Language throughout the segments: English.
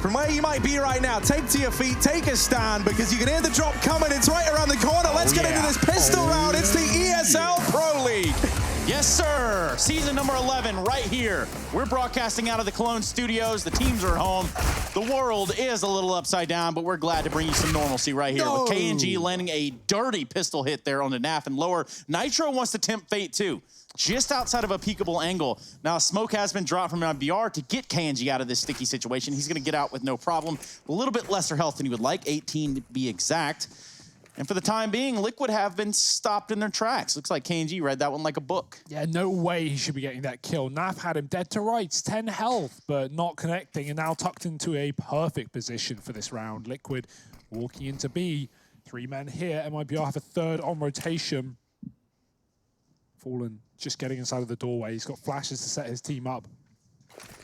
from where you might be right now, take to your feet, take a stand, because you can hear the drop coming. It's right around the corner. Let's get into this pistol round. It's the ESL Pro League. Yes, sir. Season number 11 right here. We're broadcasting out of the Cologne studios. The teams are at home. The world is a little upside down, but we're glad to bring you some normalcy right here. With KNG landing a dirty pistol hit there on the NAF and lower. Nitro wants to tempt fate too, just outside of a peekable angle. Now, smoke has been dropped from MIBR to get KNG out of this sticky situation. He's going to get out with no problem. A little bit lesser health than he would like, 18 to be exact. And for the time being, Liquid have been stopped in their tracks. Looks like KNG read that one like a book. Yeah, no way he should be getting that kill. Naf had him dead to rights, 10 health, but not connecting, and now tucked into a perfect position for this round. Liquid walking into B. 3 men here. MIBR have a third on rotation. Fallen just getting inside of the doorway. He's got flashes to set his team up.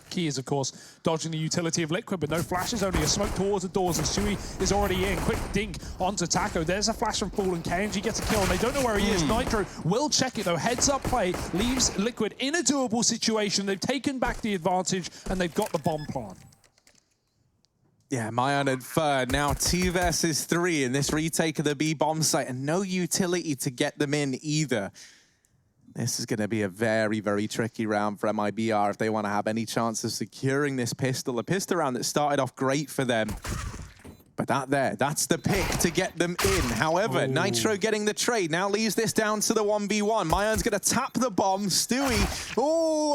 Key is, of course, dodging the utility of Liquid, but no flashes, only a smoke towards the doors, and Sui is already in. Quick dink onto Taco. There's a flash from Fallen. KNG gets a kill, and they don't know where he is. Nitro will check it, though. Heads-up play leaves Liquid in a doable situation. They've taken back the advantage, and they've got the bomb plant. Yeah, Mayan and third. Now 2 versus 3 in this retake of the B bomb site, and no utility to get them in either. This is going to be a very, very tricky round for MIBR if they want to have any chance of securing this pistol. A pistol round that started off great for them. But that's the pick to get them in. However, Nitro getting the trade now leaves this down to the 1v1. Mayan's going to tap the bomb. Stewie,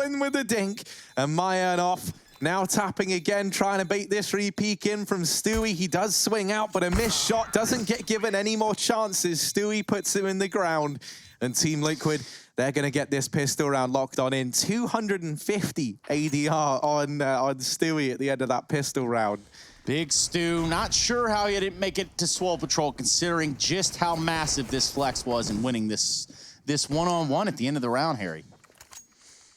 in with the dink. And Mayan off. Now tapping again, trying to bait this re-peek in from Stewie. He does swing out, but a missed shot doesn't get given any more chances. Stewie puts him in the ground. And Team Liquid, they're going to get this pistol round locked on in. 250 ADR on Stewie at the end of that pistol round. Big Stu, not sure how he didn't make it to Swole Patrol, considering just how massive this flex was in winning this one-on-one at the end of the round, Harry.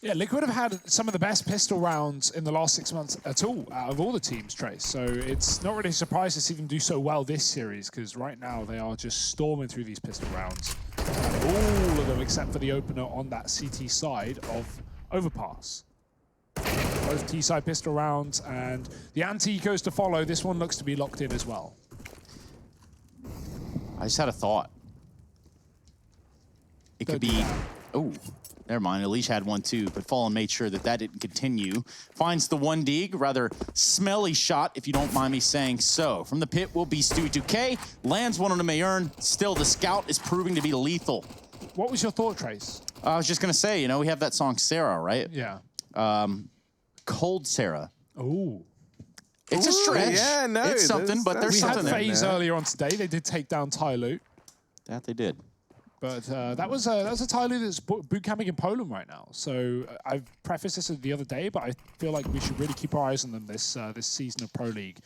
Yeah, Liquid have had some of the best pistol rounds in the last 6 months at all, out of all the teams, Trace. So it's not really a surprise to see them do so well this series, because right now they are just storming through these pistol rounds. All of them except for the opener on that CT side of Overpass. Both T-side pistol rounds, and the anti-ecos to follow. This one looks to be locked in as well. I just had a thought. It could be... Oh, never mind. Elish had one too, but Fallen made sure that didn't continue. Finds the 1 dig, rather smelly shot, if you don't mind me saying so. From the pit will be Stewie 2K. Lands one on the Mayern. Still, the scout is proving to be lethal. What was your thought, Trace? I was just going to say, you know, we have that song Sarah, right? Yeah. Cold Sarah. Ooh. It's a stretch. Yeah, no, it's something, but there's something there. We had FaZe earlier on today. They did take down Tyloo. That they did. But that was a Tyloo that's boot camping in Poland right now. So I've prefaced this the other day, but I feel like we should really keep our eyes on them this season of Pro League.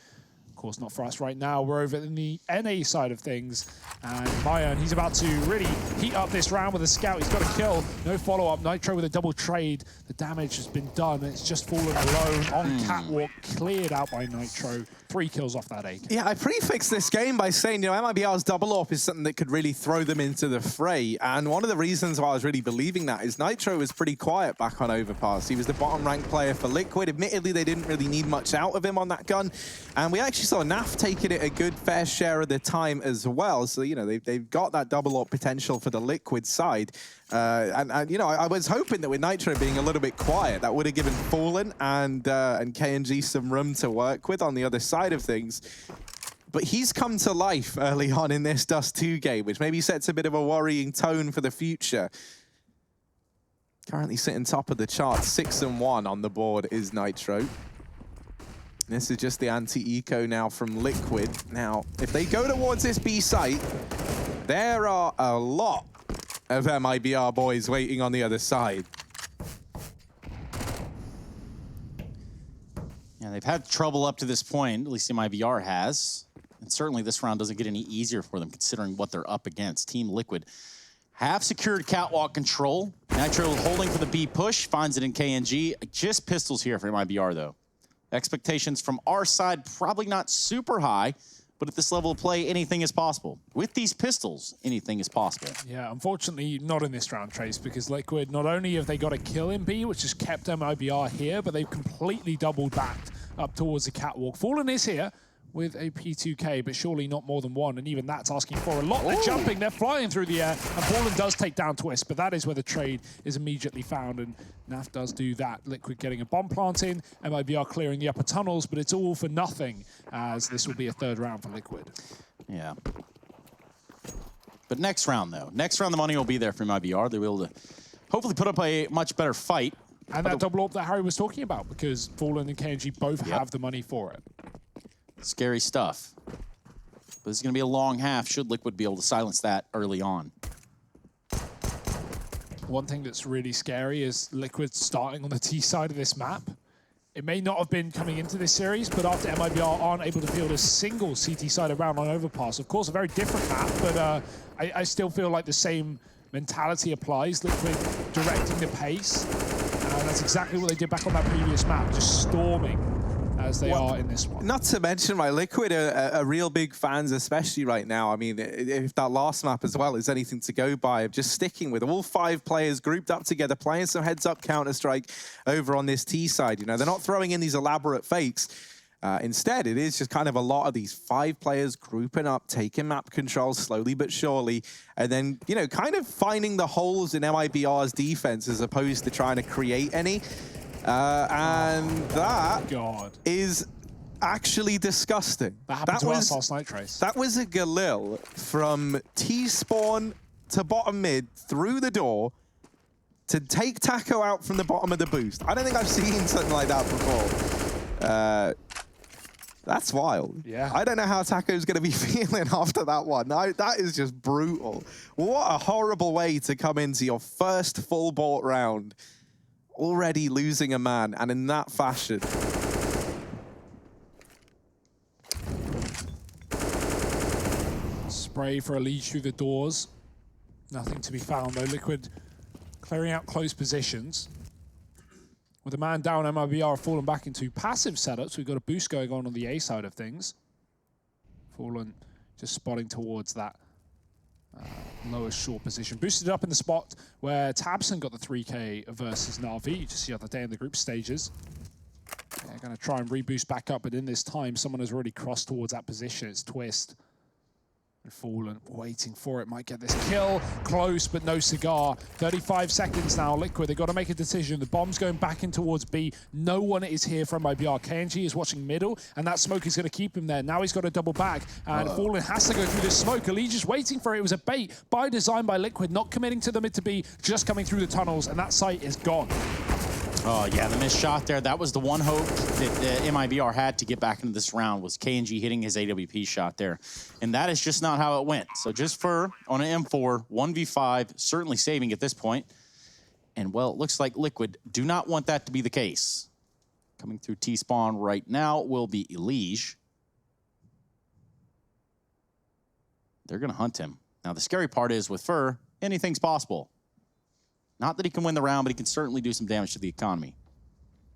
Of course, not for us right now. We're over in the NA side of things. And Mayan, he's about to really heat up this round with a scout. He's got a kill. No follow-up. Nitro with a double trade. The damage has been done. It's just fallen alone on catwalk. Cleared out by Nitro. 3 kills off that AK. Yeah, I prefixed this game by saying, you know, MIBR's double AWP is something that could really throw them into the fray. And one of the reasons why I was really believing that is Nitro was pretty quiet back on Overpass. He was the bottom-ranked player for Liquid. Admittedly, they didn't really need much out of him on that gun. And we actually saw NAF taking it a good fair share of the time as well. So, you know, they've got that double AWP potential for the Liquid side. And you know, I was hoping that with Nitro being a little bit quiet, that would have given Fallen and KNG some room to work with on the other side of things. But he's come to life early on in this Dust 2 game, which maybe sets a bit of a worrying tone for the future. Currently sitting top of the chart, 6-1 on the board is Nitro. This is just the anti-eco now from Liquid. Now, if they go towards this B site, there are a lot of MIBR boys waiting on the other side. Yeah, they've had trouble up to this point, at least MIBR has. And certainly this round doesn't get any easier for them considering what they're up against. Team Liquid have secured catwalk control. Nitro holding for the B push, finds it in KNG. Just pistols here for MIBR though. Expectations from our side probably not super high, but at this level of play, anything is possible. With these pistols, anything is possible. Yeah, unfortunately, not in this round, Trace, because Liquid, not only have they got a kill in B, which has kept MIBR here, but they've completely doubled back up towards the catwalk. Fallen is here with a P2K, but surely not more than one, and even that's asking for a lot. They're jumping, they're flying through the air, and Fallen does take down Twist, but that is where the trade is immediately found, and Naf does do that. Liquid getting a bomb plant in, MIBR clearing the upper tunnels, but it's all for nothing, as this will be a third round for Liquid. Yeah. But next round, though. Next round, the money will be there for MIBR. They'll be able to hopefully put up a much better fight. And that double up that Harry was talking about, because Fallen and KNG both have the money for it. Scary stuff. But this is going to be a long half, should Liquid be able to silence that early on. One thing that's really scary is Liquid starting on the T side of this map. It may not have been coming into this series, but after MIBR aren't able to field a single CT side round on Overpass, of course, a very different map, but I still feel like the same mentality applies. Liquid directing the pace. That's exactly what they did back on that previous map, just storming as they are in this one. Not to mention, my Liquid are real big fans, especially right now. I mean, if that last map as well is anything to go by, of just sticking with all 5 players grouped up together, playing some heads-up Counter-Strike over on this T side. You know, they're not throwing in these elaborate fakes. Instead, it is just kind of a lot of these 5 players grouping up, taking map control slowly but surely, and then, you know, kind of finding the holes in MIBR's defense as opposed to trying to create any. And that is actually disgusting. That happened to us last night, Trace. That was a Galil from T-spawn to bottom mid through the door to take Taco out from the bottom of the boost. I don't think I've seen something like that before. That's wild. Yeah. I don't know how Taco's going to be feeling after that one. That is just brutal. What a horrible way to come into your first full bought round, already losing a man, and in that fashion. Spray for a lead through the doors. Nothing to be found, though. Liquid clearing out close positions. With a man down, MIBR fallen back into passive setups. We've got a boost going on the A side of things. Fallen just spotting towards that lowest short position. Boosted up in the spot where Tabson got the 3K versus Na'Vi just the other day in the group stages. They're going to try and reboost back up, but in this time, someone has already crossed towards that position. It's Twist. And Fallen waiting for it, might get this kill. Close, but no cigar. 35 seconds now, Liquid. They've got to make a decision. The bomb's going back in towards B. No one is here from MIBR. KNG is watching middle, and that smoke is going to keep him there. Now he's got to double back, and Fallen has to go through this smoke. Ali just waiting for it. It was a bait by design by Liquid, not committing to the mid to B, just coming through the tunnels, and that site is gone. Oh, yeah, the missed shot there. That was the one hope that MIBR had to get back into this round, was KNG hitting his AWP shot there. And that is just not how it went. So just Fur on an M4, 1v5, certainly saving at this point. And, well, it looks like Liquid do not want that to be the case. Coming through T-spawn right now will be Elige. They're going to hunt him. Now, the scary part is with Fur, anything's possible. Not that he can win the round, but he can certainly do some damage to the economy.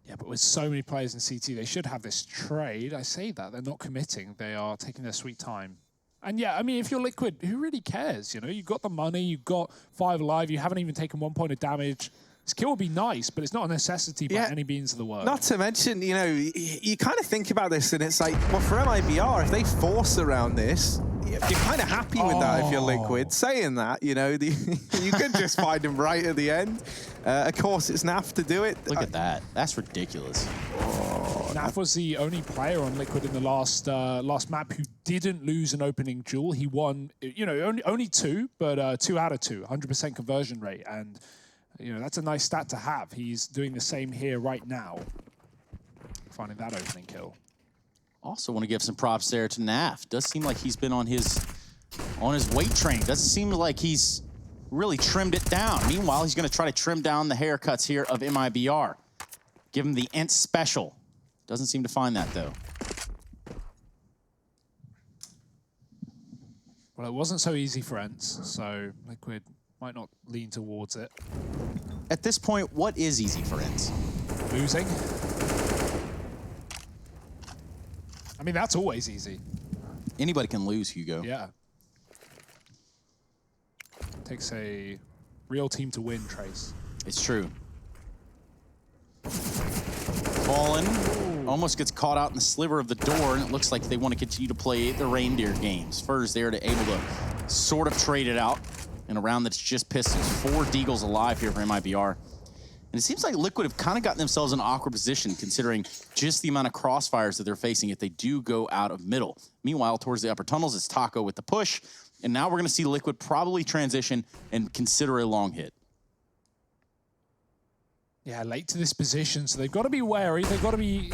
Yeah, but with so many players in CT, they should have this trade. I say that. They're not committing. They are taking their sweet time. And yeah, I mean, if you're Liquid, who really cares? You know, you've got the money, you've got 5 alive, you haven't even taken 1 point of damage. This kill would be nice, but it's not a necessity by any means of the word. Not to mention, you know, you kind of think about this and it's like, well, for MIBR, if they force around this, you're kind of happy with that if you're Liquid. Saying that, you know, you could just find him right at the end. Of course, it's Naf to do it. Look at that. That's ridiculous. Naf was the only player on Liquid in the last map who didn't lose an opening duel. He won, you know, only 2, but 2 out of 2, 100% conversion rate. And, you know, that's a nice stat to have. He's doing the same here right now, finding that opening kill. Also want to give some props there to Naf. Does seem like he's been on his weight train. Doesn't seem like he's really trimmed it down. Meanwhile, he's going to try to trim down the haircuts here of MIBR. Give him the Ent special. Doesn't seem to find that, though. Well, it wasn't so easy for Ents, so Liquid might not lean towards it. At this point, what is easy for Ents? Losing. I mean, that's always easy. Anybody can lose, Hugo. Yeah. Takes a real team to win, Trace. It's true. Fallen. almost gets caught out in the sliver of the door, and it looks like they want to continue to play the reindeer games. Fur's there to able to sort of trade it out in a round that's just pistols. 4 Deagles alive here for MIBR. And it seems like Liquid have kind of gotten themselves in an awkward position considering just the amount of crossfires that they're facing if they do go out of middle. Meanwhile, towards the upper tunnels, it's Taco with the push. And now we're going to see Liquid probably transition and consider a long hit. Yeah, late to this position, so they've got to be wary. They've got to be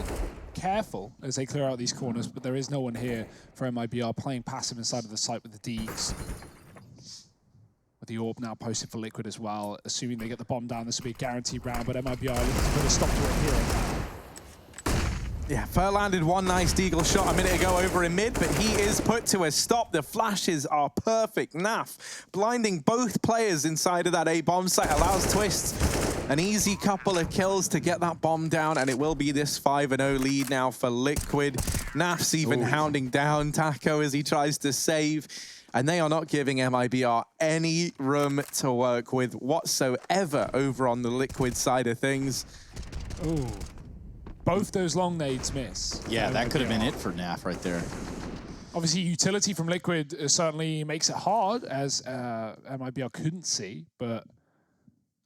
careful as they clear out these corners, but there is no one here for MIBR playing passive inside of the site with the Deags. With the orb now posted for Liquid as well. Assuming they get the bomb down, this will be a guaranteed round, but MIBR looking to put a stop to it here. Yeah, Fur landed one nice Deagle shot a minute ago over in mid, but he is put to a stop. The flashes are perfect. Naf blinding both players inside of that A bomb site, allows Twist an easy couple of kills to get that bomb down, and it will be this 5-0 lead now for Liquid. Naf's even hounding down Taco as he tries to save. And they are not giving MIBR any room to work with whatsoever over on the Liquid side of things. Ooh. Both those long nades miss. Yeah, that could have been it for Naf right there. Obviously, utility from Liquid certainly makes it hard, as MIBR couldn't see, but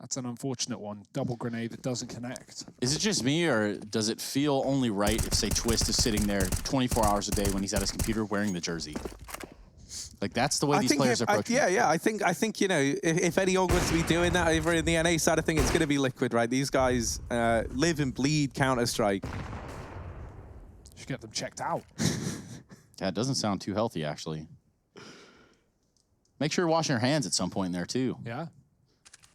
that's an unfortunate one. Double grenade that doesn't connect. Is it just me, or does it feel only right if, say, Twist is sitting there 24 hours a day when he's at his computer wearing the jersey? Like, that's the way these players approach it. Yeah. I think you know, if any org was to be doing that over in the NA side of things, it's going to be Liquid, right? These guys live and bleed Counter-Strike. Should get them checked out. Yeah, it doesn't sound too healthy, actually. Make sure you're washing your hands at some point in there, too. Yeah.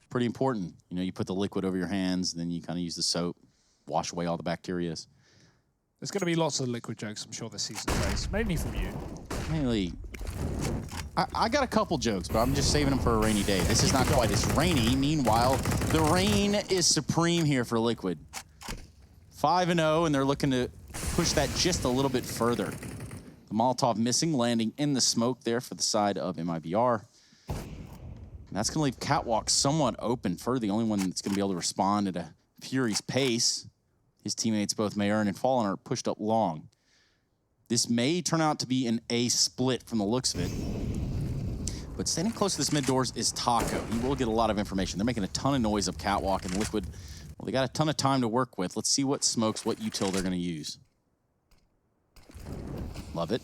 Pretty important. You know, you put the liquid over your hands, then you kind of use the soap, wash away all the bacteria. There's going to be lots of Liquid jokes, I'm sure, this season, Trace. Mainly from you. Mainly. I got a couple jokes, but I'm just saving them for a rainy day. This is not quite as rainy. Meanwhile, the rain is supreme here for Liquid. 5-0, and they're looking to push that just a little bit further. The Molotov missing, landing in the smoke there for the side of MIBR. And that's going to leave Catwalk somewhat open. Fur, the only one that's going to be able to respond at a Fury's pace. His teammates, both Mayern and Fallen, are pushed up long. This may turn out to be an A split from the looks of it. But standing close to this mid doors is Taco. He will get a lot of information. They're making a ton of noise up Catwalk, and Liquid, well, they got a ton of time to work with. Let's see what smokes, what util they're going to use. Love it.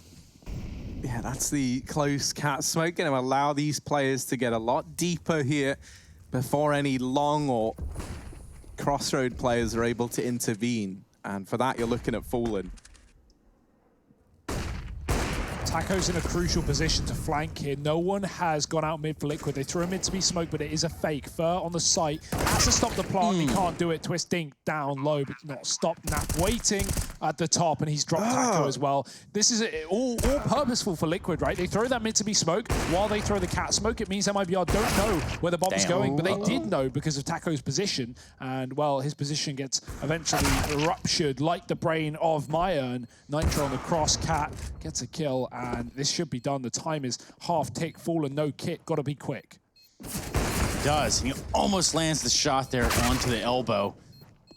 Yeah, that's the close cat smoke. Going to allow these players to get a lot deeper here before any long or crossroad players are able to intervene. And for that, you're looking at Fallen. Taco's in a crucial position to flank here. No one has gone out mid for Liquid. They threw him in to be smoked, but it is a fake. Fur on the site has to stop the plant. He can't do it. Twist Dink down low, but not stop. Nap waiting at the top, and he's dropped Taco as well. This is all purposeful for Liquid, right? They throw that mid to be smoked while they throw the cat smoke. It means MIBR don't know where the bomb's going, but they did know because of Taco's position. And, well, his position gets eventually ruptured like the brain of Mayern. Nitro on the cross. Cat gets a kill, and this should be done. The time is half tick. Fallen, no kit. Got to be quick. Does. He almost lands the shot there onto the elbow.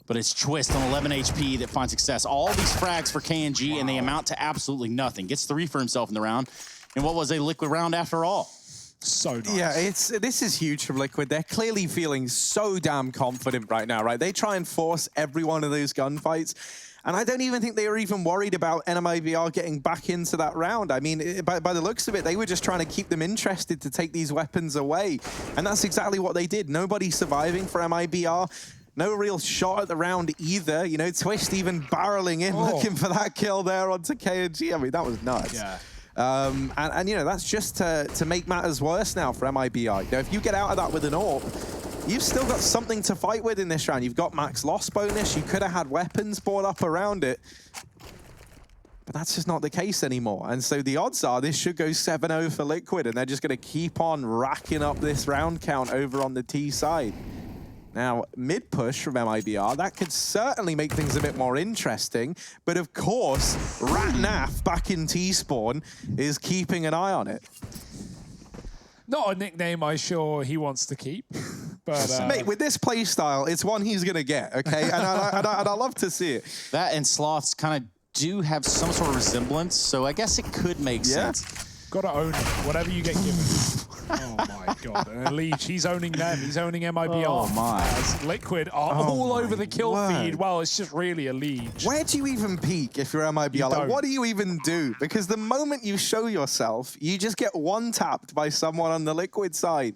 But it's Twist on 11 HP that finds success. All these frags for KNG, and they amount to absolutely nothing. Gets 3 for himself in the round. And what was a Liquid round after all? So nice. Yeah, this is huge from Liquid. They're clearly feeling so damn confident right now, right? They try and force every one of those gunfights. And I don't even think they were even worried about MIBR getting back into that round. I mean, by the looks of it, they were just trying to keep them interested to take these weapons away. And that's exactly what they did. Nobody surviving for MIBR. No real shot at the round either. You know, Twist even barreling in, looking for that kill there onto KNG. I mean, that was nuts. Yeah. And you know, that's just to make matters worse now for MIBR. You know, if you get out of that with an AWP, you've still got something to fight with in this round. You've got max loss bonus. You could have had weapons brought up around it. But that's just not the case anymore. And so the odds are this should go 7-0 for Liquid, and they're just going to keep on racking up this round count over on the T side. Now, mid-push from MIBR, that could certainly make things a bit more interesting. But of course, Ratnaf back in T-spawn is keeping an eye on it. Not a nickname I'm sure he wants to keep. But Mate, with this play style, it's one he's going to get, okay? And I love to see it. That and Sloths kind of do have some sort of resemblance, so I guess it could make sense. Gotta own it, whatever you get given. Oh my god, and Leech, he's owning them, he's owning MIBR. Oh my. As Liquid are all over the kill feed. Well, it's just really a Leech. Where do you even peek if you're MIBR? Like, what do you even do? Because the moment you show yourself, you just get one-tapped by someone on the Liquid side.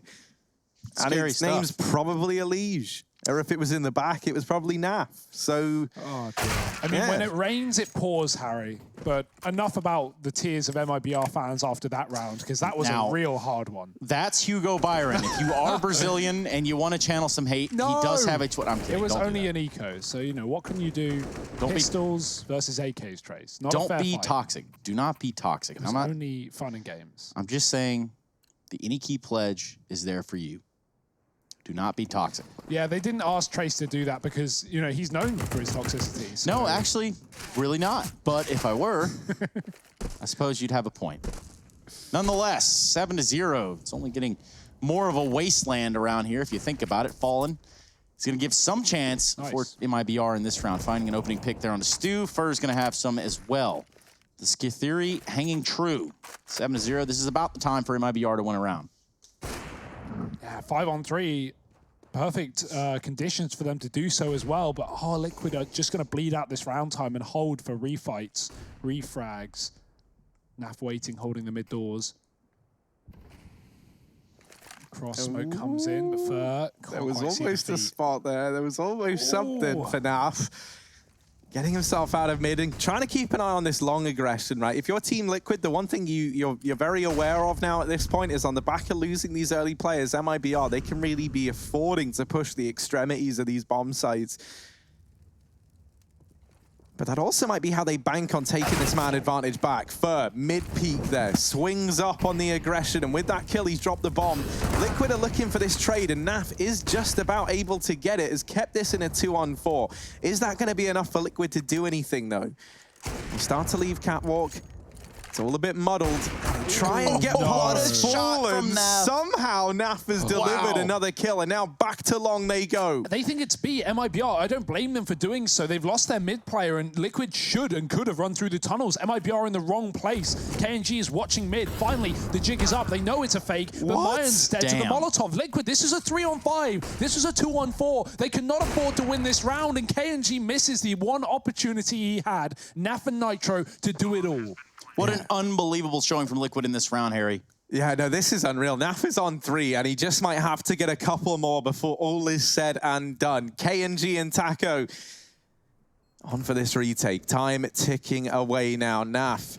And Scary its name's probably a Liege. Or if it was in the back, it was probably Naf. So, oh, dear. I mean, when it rains, it pours, Harry. But enough about the tears of MIBR fans after that round, because that was a real hard one. That's Hugo Byron. If you are Brazilian and you want to channel some hate, he does have a I'm kidding. It was only an eco, so, you know, what can you do? Pistols versus AKs, Trace. Not don't a fair be fight. toxic. Do not be toxic. It was only fun and games. I'm just saying the Any Key pledge is there for you. Do not be toxic. Yeah, they didn't ask Trace to do that because, you know, he's known for his toxicity. So. No, actually, really not. But if I were, I suppose you'd have a point. Nonetheless, 7-0. It's only getting more of a wasteland around here if you think about it. Fallen. It's going to give some chance for MIBR in this round, finding an opening pick there on the Stu. Fur's going to have some as well. The Skith Theory hanging true. 7-0. This is about the time for MIBR to win a round. Yeah, 5-on-3. Perfect conditions for them to do so as well, but Liquid are just going to bleed out this round time and hold for refights, refrags. Naf waiting, holding the mid doors. Cross smoke comes in, but Fur there was almost a spot there. There was almost something for Naf. Getting himself out of mid and trying to keep an eye on this long aggression, right? If you're Team Liquid, the one thing you're very aware of now at this point is on the back of losing these early players, MIBR, they can really be affording to push the extremities of these bomb sites. But that also might be how they bank on taking this man advantage back. Fur, mid-peak there, swings up on the aggression, and with that kill, he's dropped the bomb. Liquid are looking for this trade, and Naf is just about able to get it, has kept this in a 2-on-4. Is that going to be enough for Liquid to do anything, though? You start to leave Catwalk. It's all a bit muddled. Try and get past Fallen. Somehow Naf has delivered another kill, and now back to long they go. They think it's B, MIBR. I don't blame them for doing so. They've lost their mid player, and Liquid should and could have run through the tunnels. MIBR in the wrong place. KNG is watching mid. Finally, the jig is up. They know it's a fake, but Mayan's dead to the Molotov. Liquid, this is a 3-on-5. This was a 2-on-4. They cannot afford to win this round, and KNG misses the one opportunity he had, Naf and Nitro, to do it all. What an unbelievable showing from Liquid in this round, Harry. Yeah, no, this is unreal. Naf is on 3, and he just might have to get a couple more before all is said and done. KNG and Taco on for this retake. Time ticking away now. Naf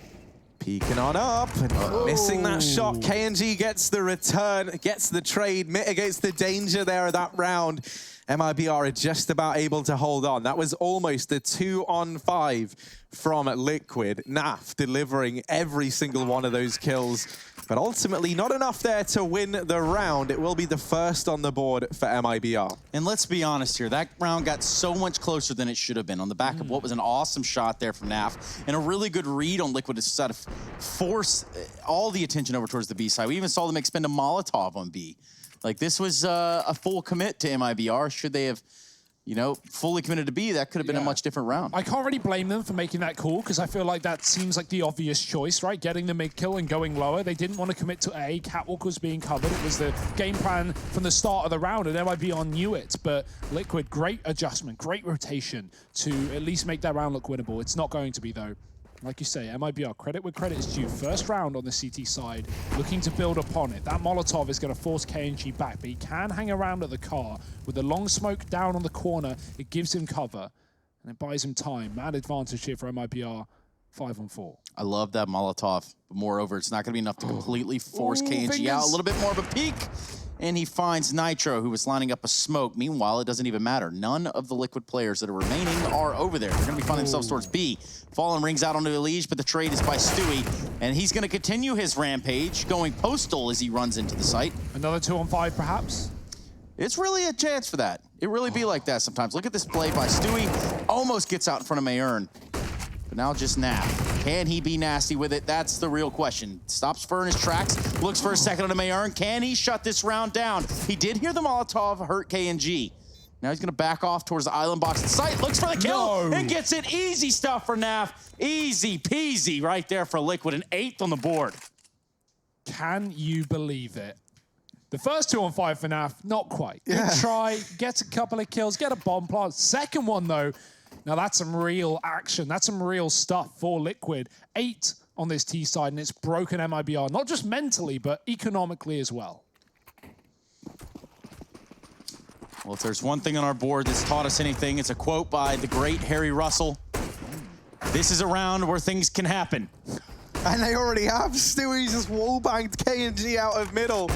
peeking on up and missing that shot. KNG gets the return, gets the trade, mitigates the danger there of that round. MIBR are just about able to hold on. That was almost a 2-on-5 from Liquid. Naf delivering every single one of those kills, but ultimately not enough there to win the round. It will be the first on the board for MIBR. And let's be honest here, that round got so much closer than it should have been on the back of what was an awesome shot there from Naf and a really good read on Liquid to sort of force all the attention over towards the B side. We even saw them expend a Molotov on B. Like, this was a full commit to MIBR. Should they have, you know, fully committed to B, that could have been a much different round. I can't really blame them for making that call, because I feel like that seems like the obvious choice, right? Getting the mid kill and going lower. They didn't want to commit to A. Catwalk was being covered. It was the game plan from the start of the round, and MIBR knew it. But Liquid, great adjustment, great rotation to at least make that round look winnable. It's not going to be, though. Like you say, MIBR, credit where credit is due. First round on the CT side, looking to build upon it. That Molotov is going to force KNG back, but he can hang around at the car. With the long smoke down on the corner, it gives him cover, and it buys him time. Mad advantage here for MIBR, 5-on-4. I love that Molotov. But moreover, it's not going to be enough to completely force KNG out. A little bit more of a peek. And he finds Nitro, who was lining up a smoke. Meanwhile, it doesn't even matter. None of the Liquid players that are remaining are over there. They're going to be finding themselves towards B. Fallen rings out onto Elige, but the trade is by Stewie. And he's going to continue his rampage, going postal as he runs into the site. Another 2-on-5, perhaps? It's really a chance for that. It really be like that sometimes. Look at this play by Stewie. Almost gets out in front of Mayern. But now just Naf. Can he be nasty with it? That's the real question. Stops Fur in his tracks, looks for a second on a MIBR. Can he shut this round down? He did hear the Molotov hurt KNG. Now he's gonna back off towards the island box in sight, looks for the kill, and gets it. Easy stuff for Naf. Easy peasy right there for Liquid, an 8th on the board. Can you believe it? The first 2 on 5 for Naf, not quite. Yeah. Good try, gets a couple of kills, get a bomb plant. Second one though, now that's some real action. That's some real stuff for Liquid. 8 on this T side, and it's broken MIBR, not just mentally, but economically as well. Well, if there's one thing on our board that's taught us anything, it's a quote by the great Harry Russell. This is a round where things can happen. And they already have. Stewie's just wallbanged KNG out of middle.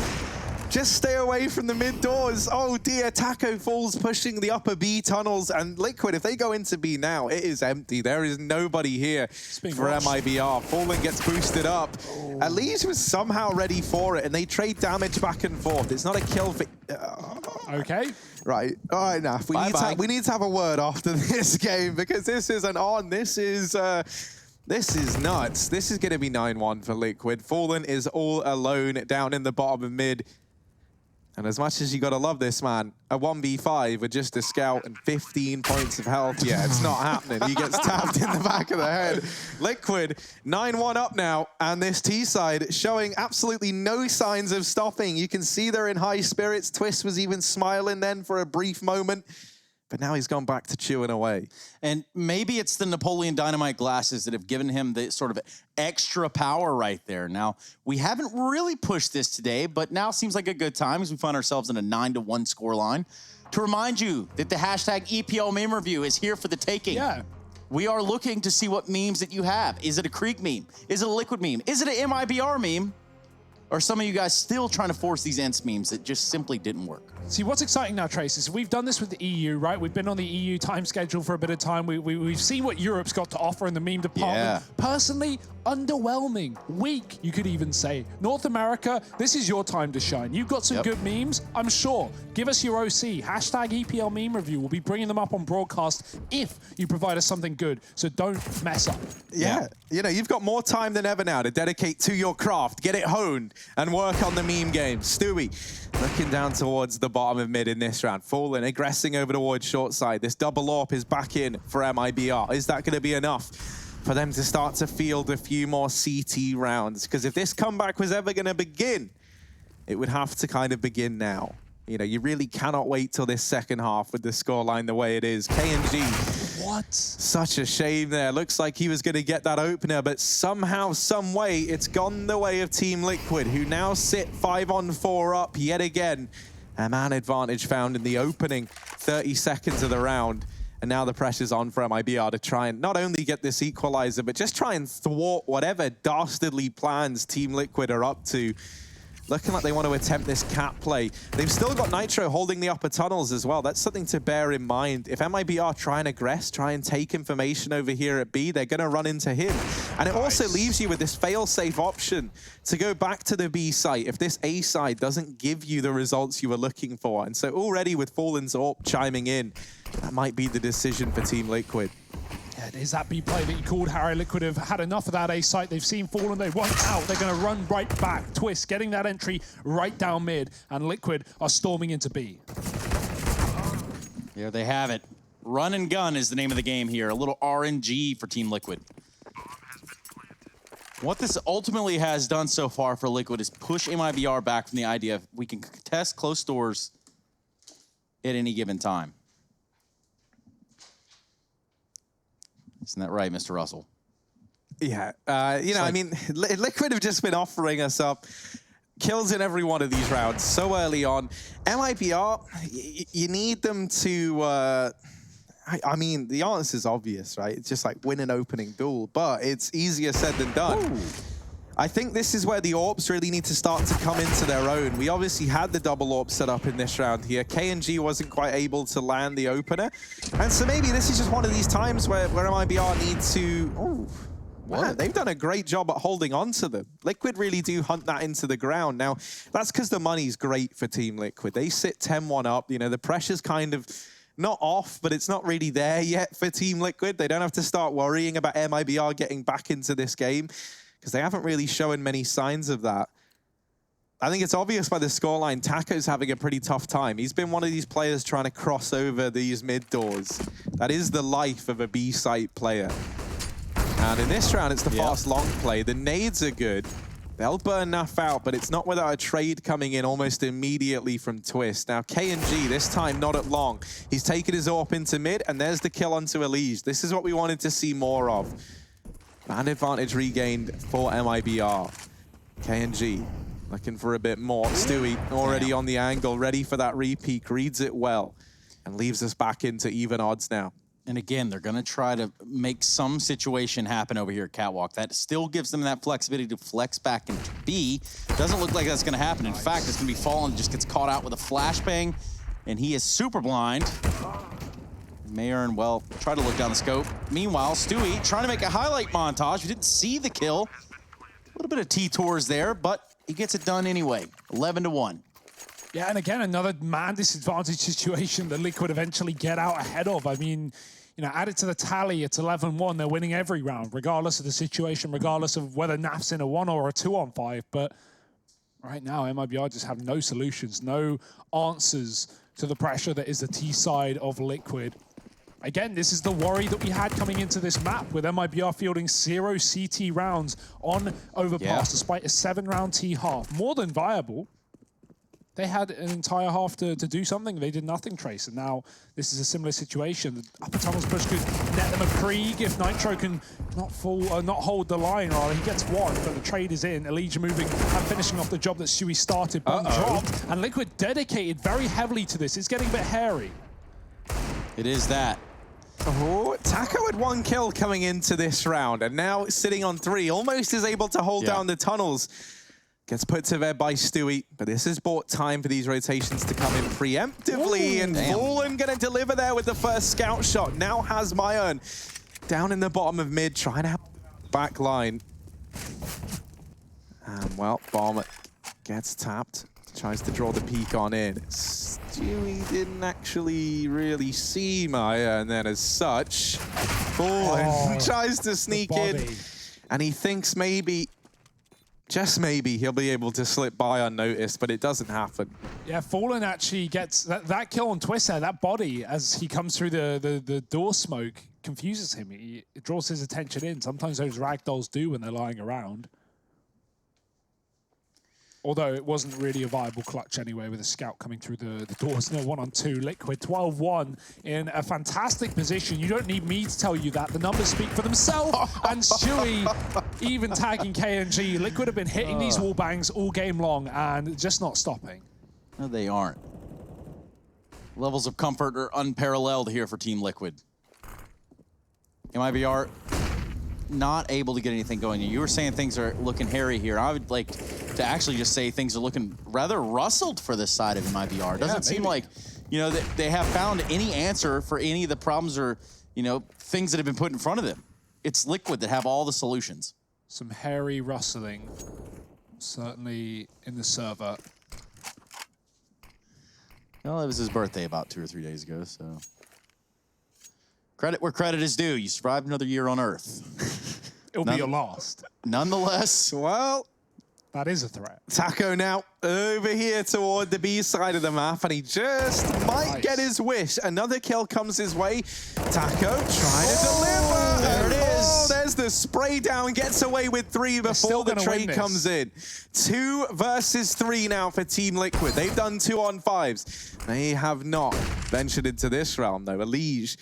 Just stay away from the mid doors. Oh dear, Taco Falls pushing the upper B tunnels. And Liquid, if they go into B now, it is empty. There is nobody here for MIBR. Fallen gets boosted up. Elise was somehow ready for it, and they trade damage back and forth. It's not a kill for... Okay. Right. All right, Naf. We need to have a word after this game, because this isn't on. This is nuts. This is going to be 9-1 for Liquid. Fallen is all alone down in the bottom of mid. And as much as you got to love this, man, a 1v5 with just a scout and 15 points of health, yeah, it's not happening. He gets tapped in the back of the head. Liquid, 9-1 up now, and this T-side showing absolutely no signs of stopping. You can see they're in high spirits. Twist was even smiling then for a brief moment. But now he's gone back to chewing away. And maybe it's the Napoleon Dynamite glasses that have given him the sort of extra power right there. Now, we haven't really pushed this today, but now seems like a good time as we find ourselves in a 9-1 scoreline. To remind you that the hashtag EPL meme review is here for the taking. Yeah. We are looking to see what memes that you have. Is it a Krieg meme? Is it a Liquid meme? Is it an MIBR meme? Or are some of you guys still trying to force these ENCE memes that just simply didn't work? See, what's exciting now, Trace, is we've done this with the EU, right? We've been on the EU time schedule for a bit of time. We've seen what Europe's got to offer in the meme department. Yeah. Personally, underwhelming, weak, you could even say. North America, this is your time to shine. You've got some good memes, I'm sure. Give us your OC. Hashtag EPL meme review. We'll be bringing them up on broadcast if you provide us something good. So don't mess up. Yeah. You know, you've got more time than ever now to dedicate to your craft, get it honed, and work on the meme game. Stewie, looking down towards the bottom of mid in this round. Fallen, aggressing over towards short side. This double AWP is back in for MIBR. Is that going to be enough for them to start to field a few more CT rounds? Because if this comeback was ever going to begin, it would have to kind of begin now. You know, you really cannot wait till this second half with the scoreline the way it is. KNG. What? Such a shame there. Looks like he was going to get that opener, but somehow, some way, it's gone the way of Team Liquid, who now sit 5-on-4 up yet again. A man advantage found in the opening 30 seconds of the round. And now the pressure's on for MIBR to try and not only get this equalizer, but just try and thwart whatever dastardly plans Team Liquid are up to. Looking like they want to attempt this cap play. They've still got Nitro holding the upper tunnels as well. That's something to bear in mind. If MIBR try and aggress, try and take information over here at B, they're going to run into him. And it also leaves you with this fail-safe option to go back to the B site if this A side doesn't give you the results you were looking for. And so already with Fallen's AWP chiming in, that might be the decision for Team Liquid. Yeah, is that B play that you called, Harry? Liquid have had enough of that A site. They've seen Fallen, they want out. They're going to run right back. Twist getting that entry right down mid, and Liquid are storming into B. There they have it. Run and gun is the name of the game here. A little RNG for Team Liquid. What this ultimately has done so far for Liquid is push MIBR back from the idea of we can contest close doors at any given time. Isn't that right, Mr. Russell? Yeah, you know, I mean, Liquid have just been offering us up kills in every one of these rounds so early on. MIBR, you need them to, I mean, the answer is obvious, right? It's just like win an opening duel, but it's easier said than done. Ooh. I think this is where the AWPs really need to start to come into their own. We obviously had the double AWP set up in this round here. KNG wasn't quite able to land the opener. And so maybe this is just one of these times where MIBR need to... Oh, man, they've done a great job at holding on to them. Liquid really do hunt that into the ground. Now, that's because the money's great for Team Liquid. They sit 10-1 up. You know, the pressure's kind of not off, but it's not really there yet for Team Liquid. They don't have to start worrying about MIBR getting back into this game because they haven't really shown many signs of that. I think it's obvious by the scoreline, Taco's having a pretty tough time. He's been one of these players trying to cross over these mid doors. That is the life of a B-site player. And in this round, it's the fast long play. The nades are good. They'll burn Naf out, but it's not without a trade coming in almost immediately from Twist. Now, KNG, this time not at long. He's taken his AWP into mid, and there's the kill onto Elige. This is what we wanted to see more of. Man advantage regained for MIBR. KNG looking for a bit more. Stewie already on the angle, ready for that repeat, reads it well, and leaves us back into even odds now. And again, they're going to try to make some situation happen over here at Catwalk. That still gives them that flexibility to flex back into B. Doesn't look like that's going to happen. In fact, it's going to be Fallen, just gets caught out with a flashbang, and he is super blind. Mayern, well, try to look down the scope. Meanwhile, Stewie trying to make a highlight montage. We didn't see the kill. A little bit of T-Tours there, but he gets it done anyway. 11-1. Yeah, and again, another man disadvantage situation that Liquid eventually get out ahead of. I mean, you know, add it to the tally, it's 11-1. They're winning every round, regardless of the situation, regardless of whether Naf's in a 1 or a 2-on-5. But right now, MIBR just have no solutions, no answers to the pressure that is the T side of Liquid. Again, this is the worry that we had coming into this map, with MIBR fielding 0 CT rounds on Overpass, despite a 7-round T half. More than viable. They had an entire half to do something. They did nothing, Trace, and now this is a similar situation. The upper tunnels push could net them a Krieg if Nitro can not hold the line, rather. He gets one, but the trade is in. Elige moving and finishing off the job that Stewie started. Bomb dropped, and Liquid dedicated very heavily to this. It's getting a bit hairy. It is that. Oh, Taco had 1 kill coming into this round, and now sitting on 3, almost is able to hold down the tunnels. Gets put to bed by Stewie, but this has bought time for these rotations to come in preemptively. And Fallen going to deliver there with the first scout shot. Now has Mayern down in the bottom of mid, trying to help the back line. And, well, Bomb gets tapped. Tries to draw the peek on in. Stewie didn't actually really see Mayern, and then as such, Fallen tries to sneak in. And he thinks maybe, just maybe, he'll be able to slip by unnoticed, but it doesn't happen. Yeah, Fallen actually gets that kill on Twist there, that body, as he comes through the door smoke, confuses him. It draws his attention in. Sometimes those ragdolls do when they're lying around. Although it wasn't really a viable clutch anyway, with a scout coming through the doors. No 1-on-2, Liquid 12-1 in a fantastic position. You don't need me to tell you that. The numbers speak for themselves. And Stewie even tagging KNG. Liquid have been hitting these wall bangs all game long and just not stopping. No, they aren't. Levels of comfort are unparalleled here for Team Liquid. MIBR not able to get anything going. You were saying things are looking hairy here. I would like to actually just say things are looking rather rustled for this side of MIBR. It doesn't seem like, you know, that they have found any answer for any of the problems or, you know, things that have been put in front of them. It's Liquid that have all the solutions. Some hairy rustling, certainly in the server. Well, it was his birthday about 2 or 3 days ago, so. Credit where credit is due. You survived another year on Earth. It'll be your last. Nonetheless, Well, that is a threat. Taco now over here toward the B side of the map, and he just might get his wish. Another kill comes his way. Taco trying to deliver. There it is. Oh, there's the spray down. Gets away with 3 before the trade comes in. 2 versus 3 now for Team Liquid. They've done 2-on-5s. They have not ventured into this round, though. Elige,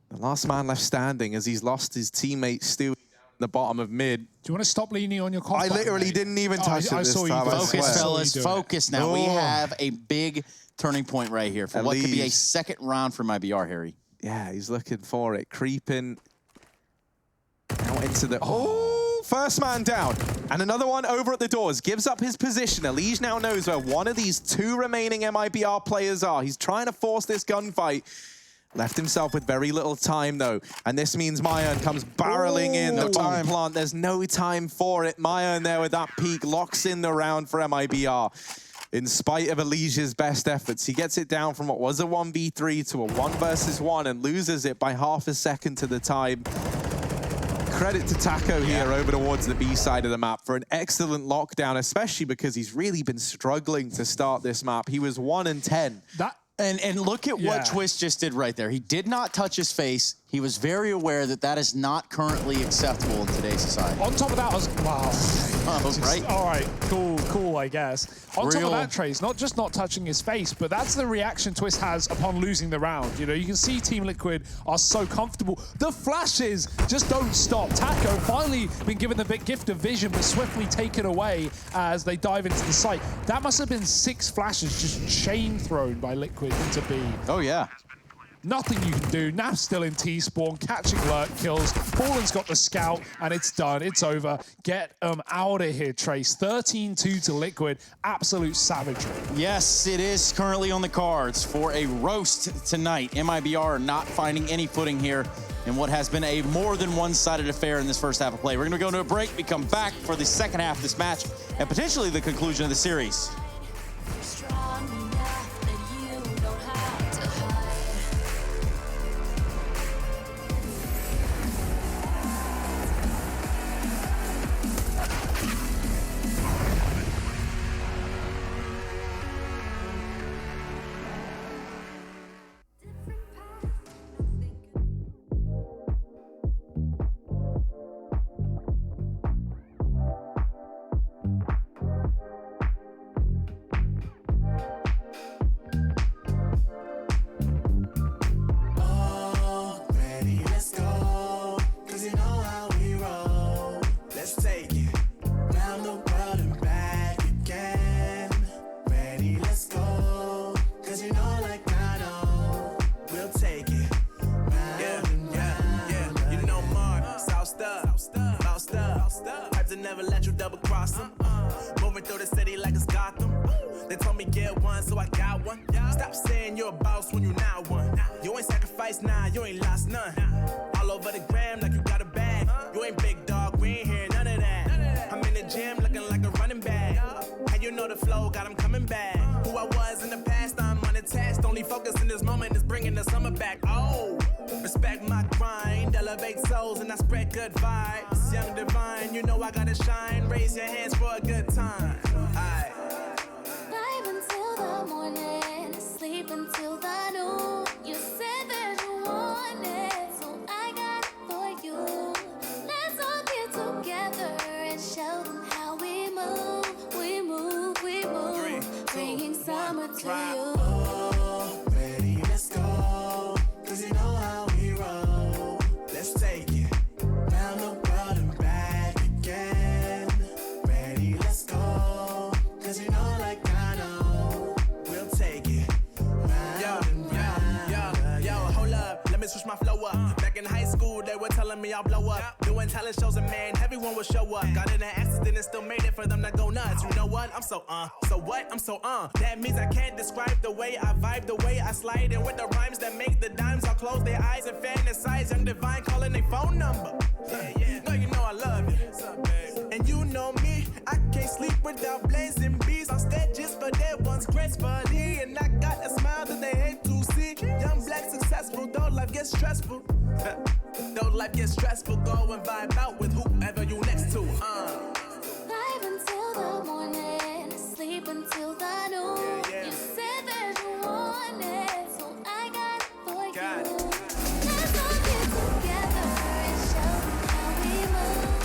the last man left standing, as he's lost his teammate Stewie down in the bottom of mid. Do you want to stop leaning on your cough I literally didn't even touch it this time. Focus, fellas. Focus now. We have a big turning point right here for what could be a second round for MIBR, Harry. Yeah, he's looking for it. Creeping out into the... First man down. And another one over at the doors. Gives up his position. Elige now knows where one of these 2 remaining MIBR players are. He's trying to force this gunfight. Left himself with very little time, though. And this means Mayern comes barreling in. The bomb plant, there's no time for it. Mayern there with that peek locks in the round for MIBR. in spite of Alicia's best efforts. He gets it down from what was a 1v3 to a 1 versus 1 and loses it by half a second to the time. Credit to Taco here over towards the B side of the map for an excellent lockdown, especially because he's really been struggling to start this map. He was 1-10. And look at what Twist just did right there. He did not touch his face. He was very aware that that is not currently acceptable in today's society. On top of that, I was, wow. Right? All right, cool, I guess. On top of that, Trace, not just not touching his face, but that's the reaction Twist has upon losing the round. You know, you can see Team Liquid are so comfortable. The flashes just don't stop. Taco finally been given the big gift of vision, but swiftly taken away as they dive into the site. That must have been 6 flashes just chain thrown by Liquid into B. Oh, yeah. Nothing you can do. Naf's still in T-spawn, catching lurk kills. Fallen's got the scout, and it's done. It's over. Get out of here, Trace. 13-2 to Liquid. Absolute savagery. Yes, it is currently on the cards for a roast tonight. MIBR not finding any footing here in what has been a more than one-sided affair in this first half of play. We're going to go into a break. We come back for the second half of this match and potentially the conclusion of the series. Never let you double cross them. Moving through the city like it's Gotham. They told me get one, so I got one. Stop saying you're a boss when you not one. You ain't sacrificed, nah, you ain't lost none. All over the gram like you got a bag. You ain't big dog, we ain't hear none of that. I'm in the gym looking like a running back. And you know the flow, got him coming back. Who I was in the past, I'm unattached. Only focus in this moment is bringing the summer back. Oh, respect my grind, elevate souls and I spread good vibes. Young divine, you know I gotta shine. Raise your hands for a good time. Aye. Vibe until the morning, sleep until the noon. You said that you want it, so I got it for you. Let's all get together and show them how we move. We move, we move. 3, 2, Bringing summer to drop. you. Oh, ready, let's go. Cause you know how we roll. Let's take it round the world and back again. Ready, let's go. Cause you know like I know. We'll take it round and round. Yo, hold up. Let me switch my flow up. Back in high school, they were telling me I'll blow up. Doing talent shows and man, everyone will show up. Got in an accident and still made it for them to go nuts. You know what? I'm so So what? I'm so That means I can't describe the way I vibe, the way I slide. And with the rhymes that make the dimes, I'll close their eyes and fantasize. Young divine calling their phone number. No, you know I love it. And you know me, I can't sleep without blazing beats on stages for their ones gracefully. And I got a smile that they hate to see. Young black successful, though life gets stressful. Though life gets stressful, go and vibe out with whoever you next to. Vibe until the morning, sleep until the noon. You said that you want it, so I got it for you. Let's all get together and show them how we move.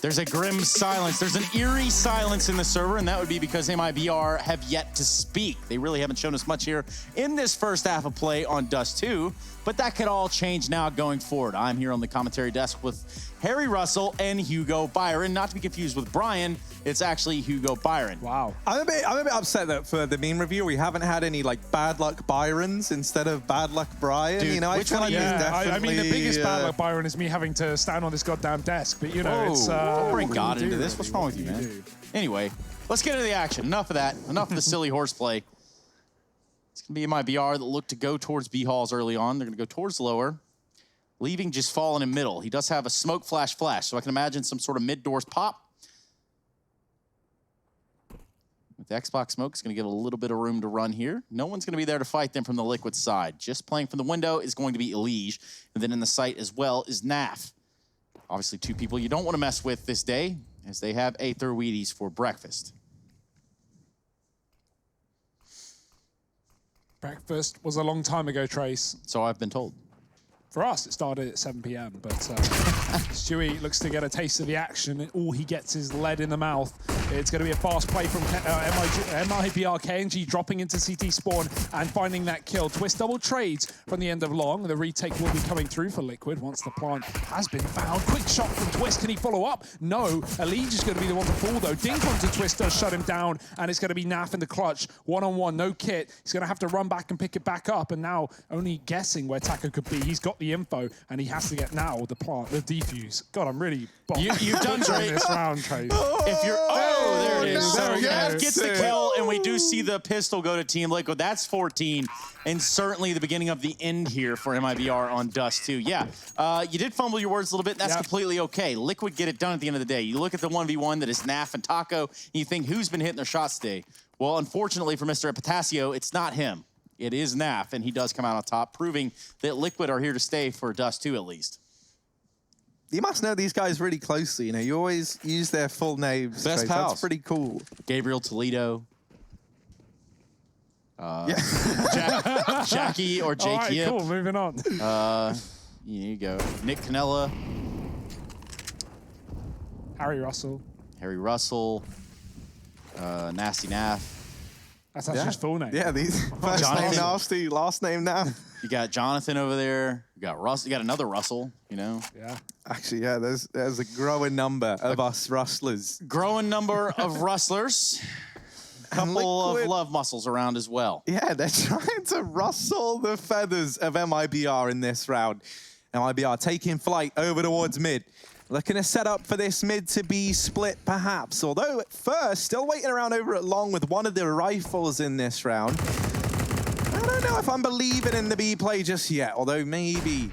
There's a grim silence. There's an eerie silence in the server, and that would be because MIBR have yet to speak. They really haven't shown us much here in this first half of play on Dust 2, but that could all change now going forward. I'm here on the commentary desk with Harry Russell and Hugo Byron, not to be confused with Brian. It's actually Hugo Byron. Wow. I'm a bit upset that for the meme review we haven't had any like bad luck Byrons instead of bad luck Brian. Dude, you know, which I feel one like are you? there's I mean, the biggest definitely, bad luck, Byron, is me having to stand on this goddamn desk. But, you know, it's... Don't bring what do God you into do, this. really? What's wrong with you, What do man? do? Anyway, let's get into the action. Enough of that. Enough of the silly horseplay. It's going to be MIBR that look to go towards B halls early on. They're going to go towards lower. leaving just falling in middle. He does have a smoke flash, so I can imagine some sort of mid-doors pop. With the Xbox smoke, it's going to give a little bit of room to run here. No one's going to be there to fight them from the Liquid side. Just playing from the window is going to be Elige. And then in the site as well is Naf. Obviously, two people you don't want to mess with this day, as they have Aether Wheaties for breakfast. Breakfast was a long time ago, Trace. So I've been told. For us, it started at 7 p.m., but Stewie looks to get a taste of the action, and all he gets is lead in the mouth. It's going to be a fast play from MIBR. KNG dropping into CT spawn and finding that kill. Twist double trades from the end of long. The retake will be coming through for Liquid once the plant has been found. Quick shot from Twist. Can he follow up? No. Elige is going to be the one to fall, though. Dink onto Twist does shut him down, and it's going to be Naf in the clutch. One-on-one, no kit. He's going to have to run back and pick it back up, and now only guessing where Taco could be. He's got the info, and he has to get now the plant, the defuse. God, I'm really you've done great this round, Trace. If you're there it is. No, So yes. gets the kill, and we do see the pistol go to Team Liquid. That's 14, and certainly the beginning of the end here for MIBR on Dust 2. Yeah, you did fumble your words a little bit, and that's completely okay. Liquid get it done at the end of the day. You look at the 1v1 that is Naf and Taco, and you think, who's been hitting their shots today? Well, unfortunately for Mr. Epitasio, it's not him. It is Naf, and he does come out on top, proving that Liquid are here to stay for Dust 2 at least. You must know these guys really closely. You know, you always use their full names. Best pals. That's pretty cool. Gabriel Toledo. Yeah. Jackie or Jake All right, Yip. cool, moving on. Here you go. Nick Canella. Harry Russell. Harry Russell. Nasty Naf. That's actually his full name. Yeah, these first Jonathan. name Nasty, last name Naf. You got Jonathan over there. You got Russell. You got another Russell, you know. Yeah. Actually, yeah, there's a growing number of us rustlers. Growing number of rustlers. Couple of Liquid- love muscles around as well. Yeah, they're trying to rustle the feathers of MIBR in this round. MIBR taking flight over towards mid. Looking to set up for this mid to be split, perhaps. Although at first, still waiting around over at long with one of the rifles in this round. I don't know if I'm believing in the B play just yet, although maybe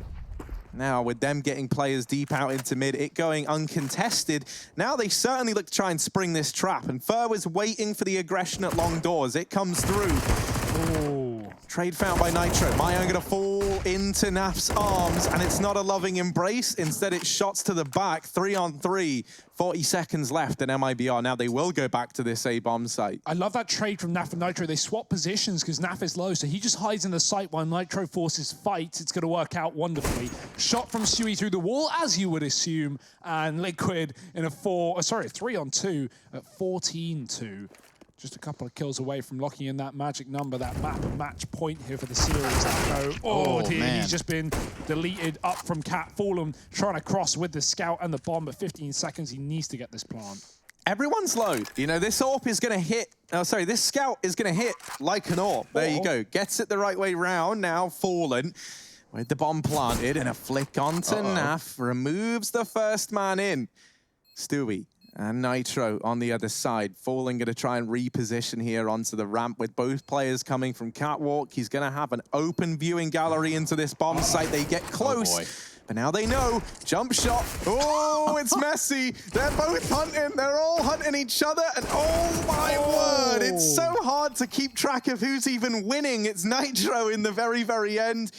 now with them getting players deep out into mid, it going uncontested, now they certainly look to try and spring this trap. And Fur was waiting for the aggression at long doors. It comes through. Ooh. Trade found by Nitro. Mayan gonna fall into Naf's arms, and it's not a loving embrace. Instead, it's shots to the back, 3-on-3. 40 seconds left in MIBR. Now they will go back to this A-bomb site. I love that trade from Naf and Nitro. They swap positions because Naf is low, so he just hides in the site while Nitro forces fight. It's going to work out wonderfully. Shot from Stewie through the wall, as you would assume, and Liquid in a 3-on-2 at 14-2. Just a couple of kills away from locking in that magic number, that map and match point here for the series. Oh dear, man. he's just been deleted up from Cat Fallen, trying to cross with the scout and the bomb, but 15 seconds, he needs to get this plant. Everyone's low. You know, this AWP is going to hit, this scout is going to hit like an AWP. There you go. Gets it the right way round, now Fallen. With the bomb planted and a flick onto Naf, removes the first man in. Stewie and Nitro on the other side. Fallen going to try and reposition here onto the ramp with both players coming from Catwalk. He's going to have an open viewing gallery into this bomb site. They get close, but now they know. Jump shot. Oh, it's messy. They're both hunting. They're all hunting each other. And oh my word, it's so hard to keep track of who's even winning. It's Nitro in the very, very end.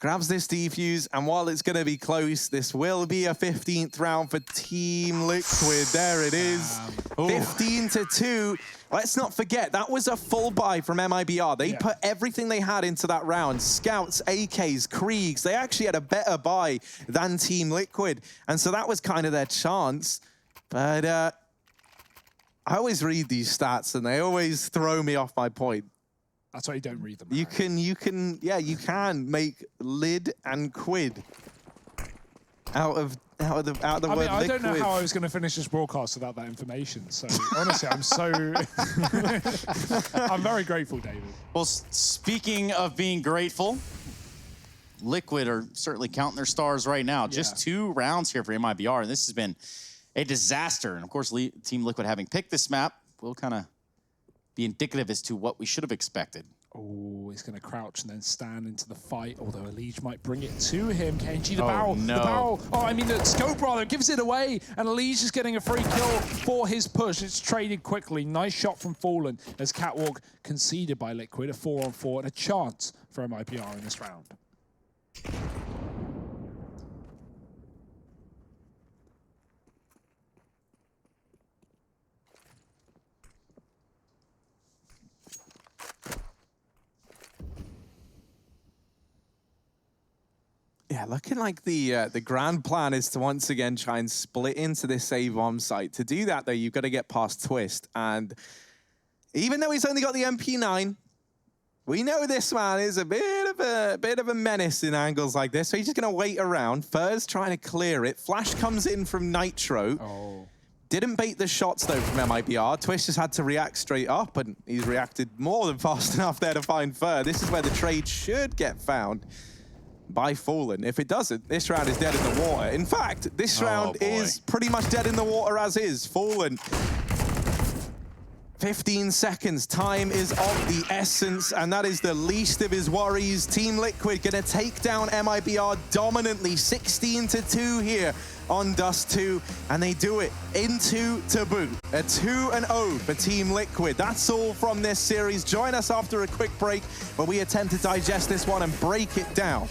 Grabs this defuse, and while it's going to be close, this will be a 15th round for Team Liquid. There it is, 15-2. Let's not forget, that was a full buy from MIBR. They put everything they had into that round. Scouts, AKs, Kriegs. They actually had a better buy than Team Liquid. And so that was kind of their chance. But I always read these stats, and they always throw me off my point. That's why you don't read them. You can make lid and quid out of the word liquid. I don't know how I was going to finish this broadcast without that information. So honestly, I'm very grateful, David. Well, speaking of being grateful, Liquid are certainly counting their stars right now. Just 2 rounds here for MIBR, and this has been a disaster. And of course, Team Liquid having picked this map will kind of be indicative as to what we should have expected Oh, he's going to crouch and then stand into the fight, although Elige might bring it to him. KNG, the Oh, barrel, no. the barrel. Oh, I mean, the scope rather gives it away, and Elige is getting a free kill for his push. It's traded quickly. Nice shot from Fallen as Catwalk conceded by Liquid, a 4-on-4 and a chance for MIBR in this round. Yeah, looking like the grand plan is to once again try and split into this A-bomb site. To do that, though, you've got to get past Twist. And even though he's only got the MP9, we know this man is a bit of a menace in angles like this. So he's just going to wait around. Fur's trying to clear it. Flash comes in from Nitro. Oh. Didn't bait the shots, though, from MIBR. Twist just had to react straight up, and he's reacted more than fast enough there to find Fur. This is where the trade should get found by Fallen. If it doesn't, this round is dead in the water. In fact, this round is pretty much dead in the water as is. Fallen, 15 seconds. Time is of the essence, and that is the least of his worries. Team Liquid gonna take down MIBR dominantly, 16-2 here on Dust 2, and they do it into to boot. A 2-0 for Team Liquid. That's all from this series. Join us after a quick break where we attempt to digest this one and break it down.